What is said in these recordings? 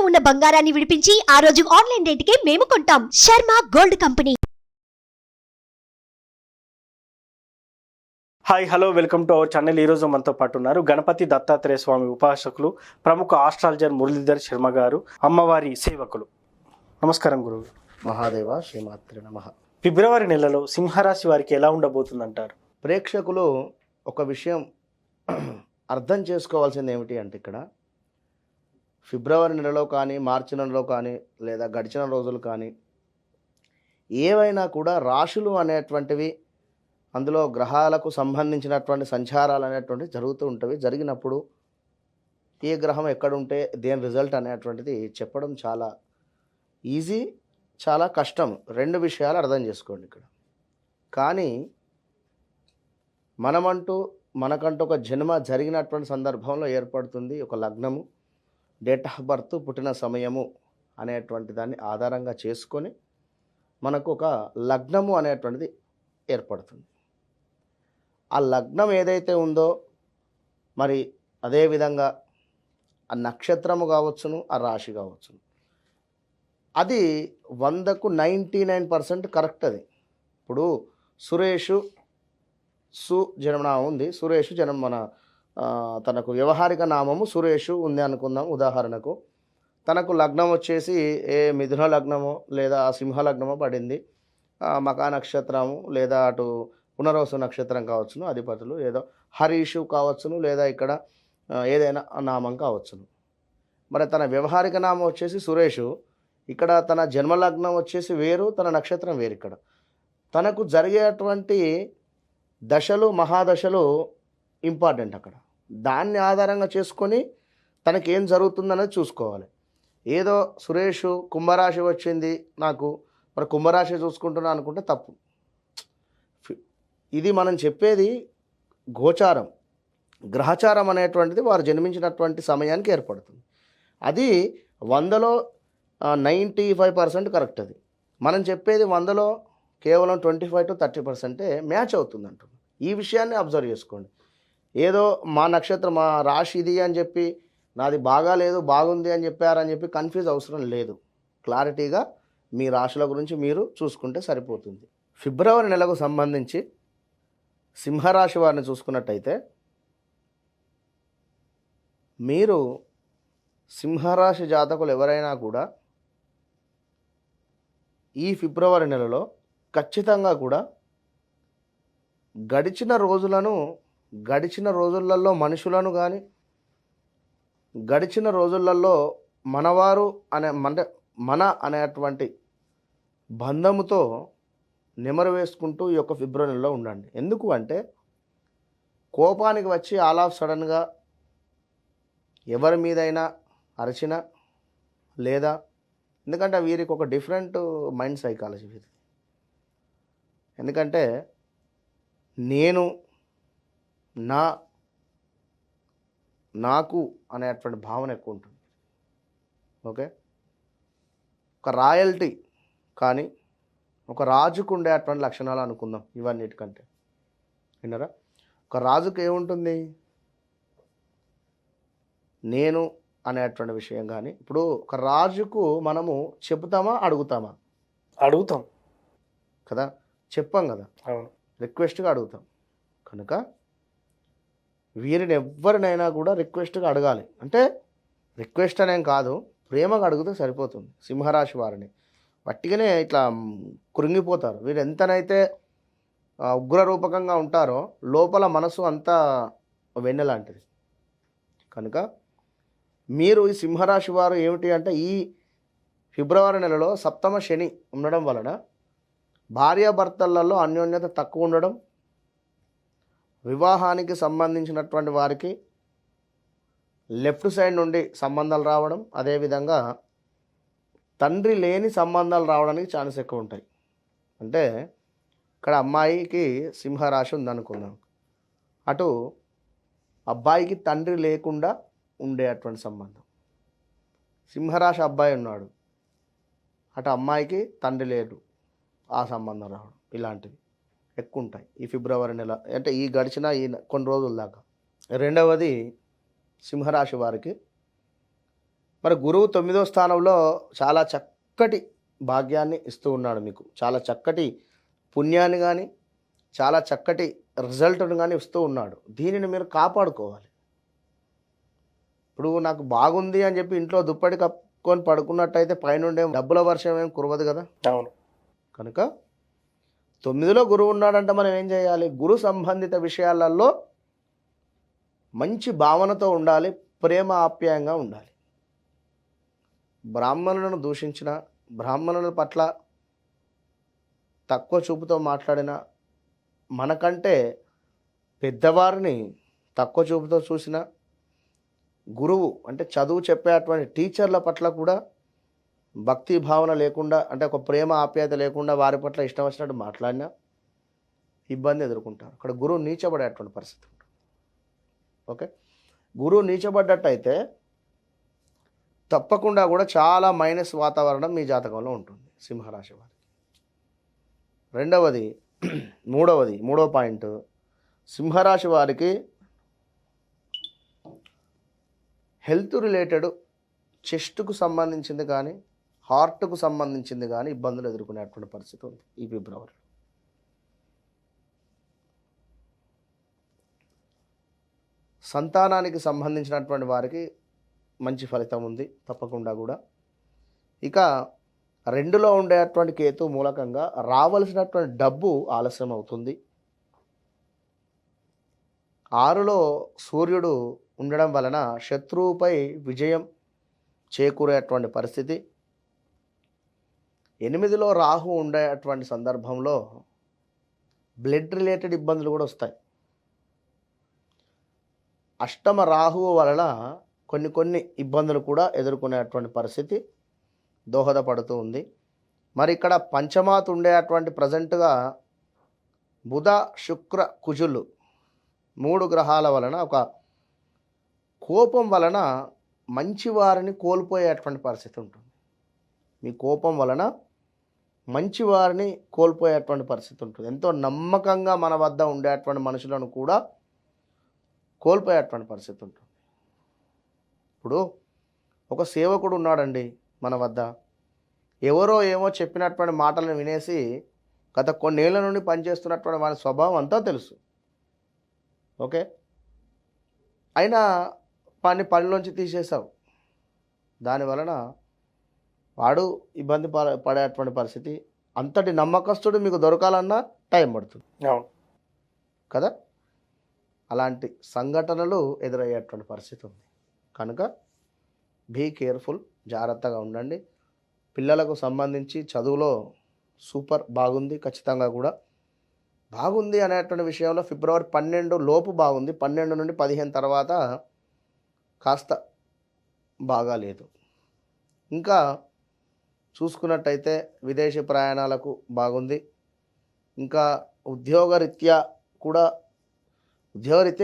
ఉన్న బంగారాన్ని విడిపించి ఆ రోజు ఆన్లైన్ రేటుకే మేము కొంటాం. Sharma gold company. Hi hello welcome to our channel. ఈరోజు మనతో పాటు ఉన్నారు గణపతి దత్తాత్రేయ స్వామి ఉపాసకులు, ప్రముఖ ఆస్ట్రాలజర్ మురళీధర్ శర్మ గారు, అమ్మవారి సేవకులు. నమస్కారం గురువు. మహాదేవ శ్రీమాత్రి నమః. ఫిబ్రవరి నెలలో సింహరాశి వారికి ఎలా ఉండబోతుందంటారు? ప్రేక్షకులు ఒక విషయం అర్థం చేసుకోవాల్సింది ఏమిటి అంటే, ఇక్కడ ఫిబ్రవరి నెలలో కానీ మార్చి నెలలో కానీ లేదా గడిచిన రోజులు కానీ ఏవైనా కూడా రాశులు అనేటువంటివి, అందులో గ్రహాలకు సంబంధించినటువంటి సంచారాలు అనేటువంటివి జరుగుతూ ఉంటవి. జరిగినప్పుడు ఏ గ్రహం ఎక్కడుంటే దేని రిజల్ట్ అనేటువంటిది చెప్పడం చాలా ఈజీ, చాలా కష్టం. రెండు విషయాలు అర్థం చేసుకోండి ఇక్కడ. కానీ మనకంటూ ఒక జన్మ జరిగినటువంటి సందర్భంలో ఏర్పడుతుంది ఒక లగ్నము, డేట్ ఆఫ్ బర్త్, పుట్టిన సమయము అనేటువంటి దాన్ని ఆధారంగా చేసుకొని మనకు ఒక లగ్నము అనేటువంటిది ఏర్పడుతుంది. ఆ లగ్నం ఏదైతే ఉందో మరి అదేవిధంగా ఆ నక్షత్రము కావచ్చును, ఆ రాశి కావచ్చును, అది 100కు 99% కరెక్ట్. అది ఇప్పుడు సురేషు జన్మనామం ఉంది, సురేషు మన తనకు వ్యవహారిక నామము సురేషు ఉంది అనుకుందాం. ఉదాహరణకు తనకు లగ్నం వచ్చేసి ఏ మిథున లగ్నమో లేదా సింహ లగ్నమో పడింది, మకా నక్షత్రము లేదా అటు పునర్వసు నక్షత్రం కావచ్చును, అధిపతులు ఏదో హరీషు కావచ్చును, లేదా ఇక్కడ ఏదైనా నామం కావచ్చును. మరి తన వ్యవహారిక నామం వచ్చేసి సురేషు, ఇక్కడ తన జన్మలగ్నం వచ్చేసి వేరు, తన నక్షత్రం వేరు. ఇక్కడ తనకు జరిగేటువంటి దశలు, మహాదశలు ఇంపార్టెంట్. అక్కడ దాన్ని ఆధారంగా చేసుకొని తనకేం జరుగుతుందనేది చూసుకోవాలి. ఏదో సురేషు కుంభరాశి వచ్చింది నాకు, మరి కుంభరాశి చూసుకుంటున్నా అనుకుంటే తప్పు. ఇది మనం చెప్పేది గోచారం, గ్రహచారం అనేటువంటిది వారు జన్మించినటువంటి సమయానికి ఏర్పడుతుంది. అది 100లో 95% కరెక్ట్. అది మనం చెప్పేది 100లో కేవలం 25 to 30% మ్యాచ్ అవుతుంది అంటున్నాం. ఈ విషయాన్ని అబ్జర్వ్ చేసుకోండి. ఏదో మా నక్షత్రం, మా రాశి ఇది అని చెప్పి నాది బాగా లేదు బాగుంది అని చెప్పారని చెప్పి కన్ఫ్యూజ్ అవసరం లేదు. క్లారిటీగా మీ రాశుల గురించి మీరు చూసుకుంటే సరిపోతుంది. ఫిబ్రవరి నెలకు సంబంధించి సింహరాశి వారిని చూసుకున్నట్టయితే, మీరు సింహరాశి జాతకులు ఎవరైనా కూడా ఈ ఫిబ్రవరి నెలలో ఖచ్చితంగా కూడా గడిచిన రోజులలో మనుషులను కానీ, గడిచిన రోజులలో మనవారు మన అనేటువంటి బంధముతో నెమరు వేసుకుంటూ ఈ యొక్క ఫిబ్రవరి నెలలో ఉండండి. ఎందుకు అంటే, కోపానికి వచ్చి ఆల్ ఆఫ్ సడన్గా ఎవరి మీదైనా అరచిన, లేదా ఎందుకంటే వీరికి ఒక డిఫరెంట్ మైండ్ సైకాలజీ వీరి. ఎందుకంటే నేను నాకు అనేటువంటి భావన ఎక్కువ ఉంటుంది. ఓకే, ఒక రాయల్టీ కానీ ఒక రాజుకు ఉండేటువంటి లక్షణాలు అనుకుందాం ఇవన్నిటికంటే. విన్నారా? ఒక రాజుకు ఏముంటుంది, నేను అనేటువంటి విషయం. కానీ ఇప్పుడు ఒక రాజుకు మనము చెబుతామా అడుగుతామా? అడుగుతాం కదా, చెప్పాం కదా, అవును, రిక్వెస్ట్గా అడుగుతాం. కనుక వీరిని ఎవరినైనా కూడా రిక్వెస్ట్గా అడగాలి. అంటే రిక్వెస్ట్ అనేం కాదు, ప్రేమగా అడిగితే సరిపోతుంది. సింహరాశి వారిని వట్టిగానే ఇట్లా కృంగిపోతారు. వీరు ఎంతనైతే ఉగ్రరూపకంగా ఉంటారో లోపల మనసు అంతా వెన్నెలాంటిది. కనుక మీరు ఈ సింహరాశి వారు ఏమిటి అంటే, ఈ ఫిబ్రవరి నెలలో సప్తమ శని ఉండడం వలన భార్యాభర్తలలో అన్యోన్యత తక్కువ ఉండడం, వివాహానికి సంబంధించినటువంటి వారికి లెఫ్ట్ సైడ్ నుండి సంబంధాలు రావడం, అదేవిధంగా తండ్రి లేని సంబంధాలు రావడానికి ఛాన్స్ ఎక్కువ ఉంటాయి. అంటే ఇక్కడ అమ్మాయికి సింహరాశి ఉందనుకుందాం, అటు అబ్బాయికి తండ్రి లేకుండా ఉండేటువంటి సంబంధం. సింహరాశి అబ్బాయి ఉన్నాడు, అటు అమ్మాయికి తండ్రి లేడు, ఆ సంబంధం రావడం, ఇలాంటివి ఎక్కువ ఉంటాయి ఈ ఫిబ్రవరి నెల. అంటే ఈ గడిచిన ఈ కొన్ని రోజుల దాకా. రెండవది సింహరాశి వారికి మరి గురువు 9వ స్థానంలో చాలా చక్కటి భాగ్యాన్ని ఇస్తూ ఉన్నాడు మీకు, చాలా చక్కటి పుణ్యాన్ని కానీ చాలా చక్కటి రిజల్ట్ను కానీ ఇస్తూ ఉన్నాడు. దీనిని మీరు కాపాడుకోవాలి. ఇప్పుడు నాకు బాగుంది అని చెప్పి ఇంట్లో దుప్పటి కప్పుకొని పడుకున్నట్టయితే పైనుండే డబ్బుల వర్షం ఏం కురవదు కదా. అవును. కనుక 9లో గురువు ఉన్నాడంటే మనం ఏం చేయాలి? గురు సంబంధిత విషయాలలో మంచి భావనతో ఉండాలి, ప్రేమ ఆప్యాయంగా ఉండాలి. బ్రాహ్మణులను దూషించిన, బ్రాహ్మణుల పట్ల తక్కువ చూపుతో మాట్లాడిన, మనకంటే పెద్దవారిని తక్కువ చూపుతో చూసిన, గురువు అంటే చదువు చెప్పేటువంటి టీచర్ల పట్ల కూడా భక్తి భావన లేకుండా, అంటే ఒక ప్రేమ ఆప్యాయత లేకుండా వారి పట్ల ఇష్టం వచ్చినట్టు మాట్లాడినా ఇబ్బంది ఎదుర్కొంటారు. అక్కడ గురువు నీచబడేటువంటి పరిస్థితి ఉంటుంది. ఓకే, గురువు నీచబడ్డట్టయితే తప్పకుండా కూడా చాలా మైనస్ వాతావరణం మీ జాతకంలో ఉంటుంది సింహరాశి వారికి. మూడవ పాయింట్, సింహరాశి వారికి హెల్త్ రిలేటెడ్ చెస్ట్కు సంబంధించింది కానీ హార్ట్కు సంబంధించింది కానీ ఇబ్బందులు ఎదుర్కొనేటువంటి పరిస్థితి ఉంది ఈ ఫిబ్రవరి. సంతానానికి సంబంధించినటువంటి వారికి మంచి ఫలితం ఉంది తప్పకుండా కూడా. ఇక 2లో ఉండేటువంటి కేతు మూలకంగా రావలసినటువంటి డబ్బు ఆలస్యం అవుతుంది. 6లో సూర్యుడు ఉండడం వలన శత్రువుపై విజయం చేకూరేటువంటి పరిస్థితి. 8లో రాహు ఉండేటువంటి సందర్భంలో బ్లడ్ రిలేటెడ్ ఇబ్బందులు కూడా వస్తాయి. 8వ రాహువు వలన కొన్ని ఇబ్బందులు కూడా ఎదుర్కొనేటువంటి పరిస్థితి దోహదపడుతూ ఉంది. మరి ఇక్కడ పంచమాత్ ఉండేటువంటి ప్రజెంట్గా బుధ శుక్ర కుజులు 3 గ్రహాల వలన ఒక కోపం వలన మంచి వారిని కోల్పోయేటువంటి పరిస్థితి ఉంటుంది. మీ కోపం వలన మంచి వారిని కోల్పోయేటువంటి పరిస్థితి ఉంటుంది. ఎంతో నమ్మకంగా మన వద్ద ఉండేటువంటి మనుషులను కూడా కోల్పోయేటువంటి పరిస్థితి ఉంటుంది. ఇప్పుడు ఒక సేవకుడు ఉన్నాడండి మన వద్ద, ఎవరో ఏమో చెప్పినటువంటి మాటలను వినేసి గత కొన్నేళ్ల నుండి పనిచేస్తున్నటువంటి వారి స్వభావం అంతా తెలుసు. ఓకే, అయినా పనిలోంచి తీసేసావు, దానివలన వాడు ఇబ్బంది పడేటువంటి పరిస్థితి. అంతటి నమ్మకస్తుడు మీకు దొరకాలన్నా టైం పడుతుంది కదా. అలాంటి సంఘటనలు ఎదురయ్యేటువంటి పరిస్థితి ఉంది. కనుక బీ కేర్ఫుల్, జాగ్రత్తగా ఉండండి. పిల్లలకు సంబంధించి చదువులో సూపర్ బాగుంది, ఖచ్చితంగా కూడా బాగుంది అనేటువంటి విషయంలో ఫిబ్రవరి 12 లోపు బాగుంది. 12 నుండి 15 తర్వాత కాస్త బాగాలేదు. ఇంకా చూసుకున్నట్టయితే విదేశీ ప్రయాణాలకు బాగుంది. ఇంకా ఉద్యోగరీత్యా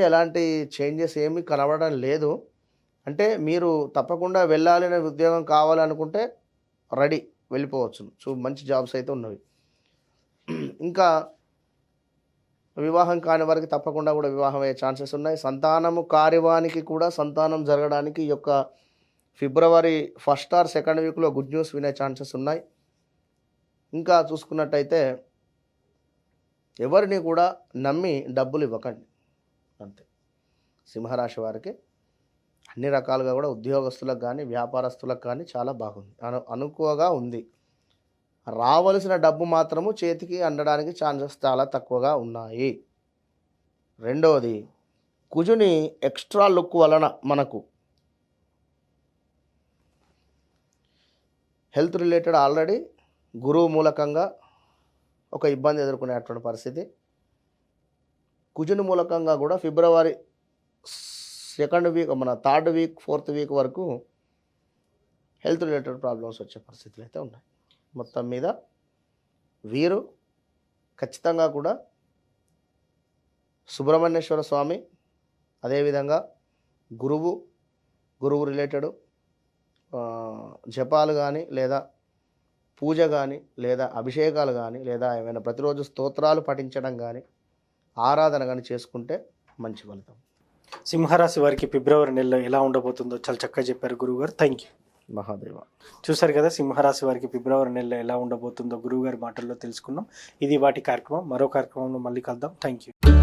ఎలాంటి చేంజెస్ ఏమీ కనబడడం లేదు. అంటే మీరు తప్పకుండా వెళ్ళాలనే ఉద్యోగం కావాలనుకుంటే రెడీ, వెళ్ళిపోవచ్చు. మంచి జాబ్స్ అయితే ఉన్నవి. ఇంకా వివాహం కాని వారికి తప్పకుండా కూడా వివాహం అయ్యే ఛాన్సెస్ ఉన్నాయి. సంతానము కార్యవానికి కూడా సంతానం జరగడానికి ఈ యొక్క ఫిబ్రవరి 1st or 2nd వీక్లో గుడ్ న్యూస్ వినే ఛాన్సెస్ ఉన్నాయి. ఇంకా చూసుకున్నట్టయితే ఎవరిని కూడా నమ్మి డబ్బులు ఇవ్వకండి, అంతే. సింహరాశి వారికి అన్ని రకాలుగా కూడా ఉద్యోగస్తులకు కానీ వ్యాపారస్తులకు కానీ చాలా బాగుంది, అనుకువగా ఉంది. రావలసిన డబ్బు మాత్రము చేతికి అందడానికి ఛాన్సెస్ చాలా తక్కువగా ఉన్నాయి. 2వది, కుజుని ఎక్స్ట్రా లుక్ వలన మనకు హెల్త్ రిలేటెడ్ ఆల్రెడీ గురువు మూలకంగా ఒక ఇబ్బంది ఎదుర్కొనేటువంటి పరిస్థితి. కుజుని మూలకంగా కూడా ఫిబ్రవరి 2nd వీక్, మన 3rd వీక్ 4th వీక్ వరకు హెల్త్ రిలేటెడ్ ప్రాబ్లమ్స్ వచ్చే పరిస్థితులు అయితే ఉన్నాయి. మొత్తం మీద వీరు ఖచ్చితంగా కూడా సుబ్రహ్మణ్యేశ్వర స్వామి, అదేవిధంగా గురువు రిలేటెడ్ జపాలు కానీ లేదా పూజ కానీ లేదా అభిషేకాలు కానీ లేదా ఏమైనా ప్రతిరోజు స్తోత్రాలు పఠించడం కానీ ఆరాధన కానీ చేసుకుంటే మంచి ఫలితం. సింహరాశి వారికి ఫిబ్రవరి నెలలో ఎలా ఉండబోతుందో చాలా చక్కగా చెప్పారు గురువుగారు. Thank you. మహాదేవ. చూసారు కదా సింహరాశి వారికి ఫిబ్రవరి నెలలో ఎలా ఉండబోతుందో గురువు గారి మాటల్లో తెలుసుకున్నాం. ఇది వాటి కార్యక్రమం. మరో కార్యక్రమంలో మళ్ళీ కలుద్దాం. Thank you.